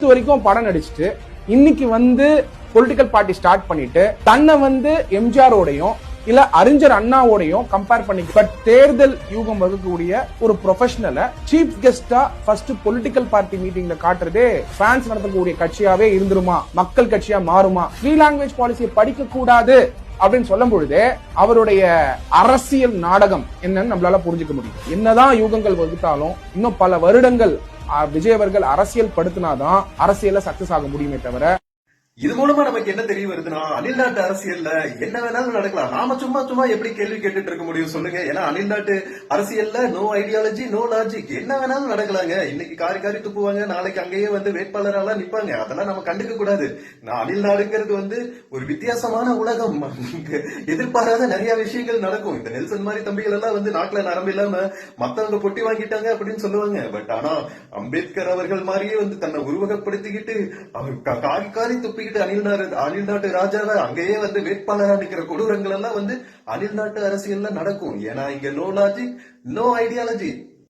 வரைக்கும் படம் நடிச்சுட்டு இன்னைக்கு பொலிட்டிக்கல் பார்ட்டி ஸ்டார்ட் பண்ணிட்டு தன்னை எம்ஜிஆரோடையும் இல்ல அறிஞர் அண்ணாவோடையும் கம்பேர் பண்ணி பட் தேர்தல் யூகம் வகுக்கக்கூடிய ஒரு ப்ரொஃபஷனலை சீஃப் கெஸ்டா ஃபர்ஸ்ட் பொலிட்டிக்கல் பார்ட்டி மீட்டிங்ல காட்டுறதே பிரான்ஸ் நடத்தக்கூடிய கட்சியாவே இருந்துருமா, மக்கள் கட்சியா மாறுமா, ஃப்ரீ லாங்குவேஜ் பாலிசியை படிக்க கூடாது அப்படின்னு சொல்லும் பொழுதே அவருடைய அரசியல் நாடகம் என்னன்னு நம்மளால புரிஞ்சுக்க முடியும். என்னதான் யூகங்கள் வகுத்தாலும் இன்னும் பல வருடங்கள் விஜய் அவர்கள் அரசியல் படுத்தினாதான் அரசியல சக்சஸ் ஆக முடியுமே தவிர. இது மூலமா நமக்கு என்ன தெரிய வருதுன்னா, அணில் நாட்டு அரசியல்ல என்ன வேணாலும் நடக்கலாம். நாம சும்மா எப்படி கேள்வி கேட்டுட்டு இருக்க முடியும் சொல்லுங்க? ஏன்னா அணில் நாட்டு அரசியல்ல நோ ஐடியாலஜி நோ லாஜிக், என்ன வேணாலும் நடக்கலாங்க. இன்னைக்கு காரி துப்புவாங்க, நாளைக்கு அங்கேயே வெட்பாளரெல்லாம் நிப்பாங்க. அதெல்லாம் நம்ம கண்டுக்க கூடாது. அணில் நாடுங்கிறது ஒரு வித்தியாசமான உலகம். எதிர்பாராத நிறைய விஷயங்கள் நடக்கும். இந்த நெல்சன் மாதிரி தம்பிகள் எல்லாம் நாட்டுல நரம்பு இல்லாம மத்தவங்க பொட்டி வாங்கிட்டாங்க அப்படின்னு சொல்லுவாங்க. பட் ஆனா அம்பேத்கர் அவர்கள் மாதிரியே தன்னை உருவகப்படுத்திக்கிட்டு அவர் காரி துப்பி அணில் நாட்டு ராஜாவை அங்கேயே வேட்பாளரா நிக்கிற கொடூரங்கள் எல்லாம் அணில் நாட்டு அரசியல்ல நடக்கும். ஏன்னா இங்க நோ லாஜிக் நோ ஐடியாலஜி.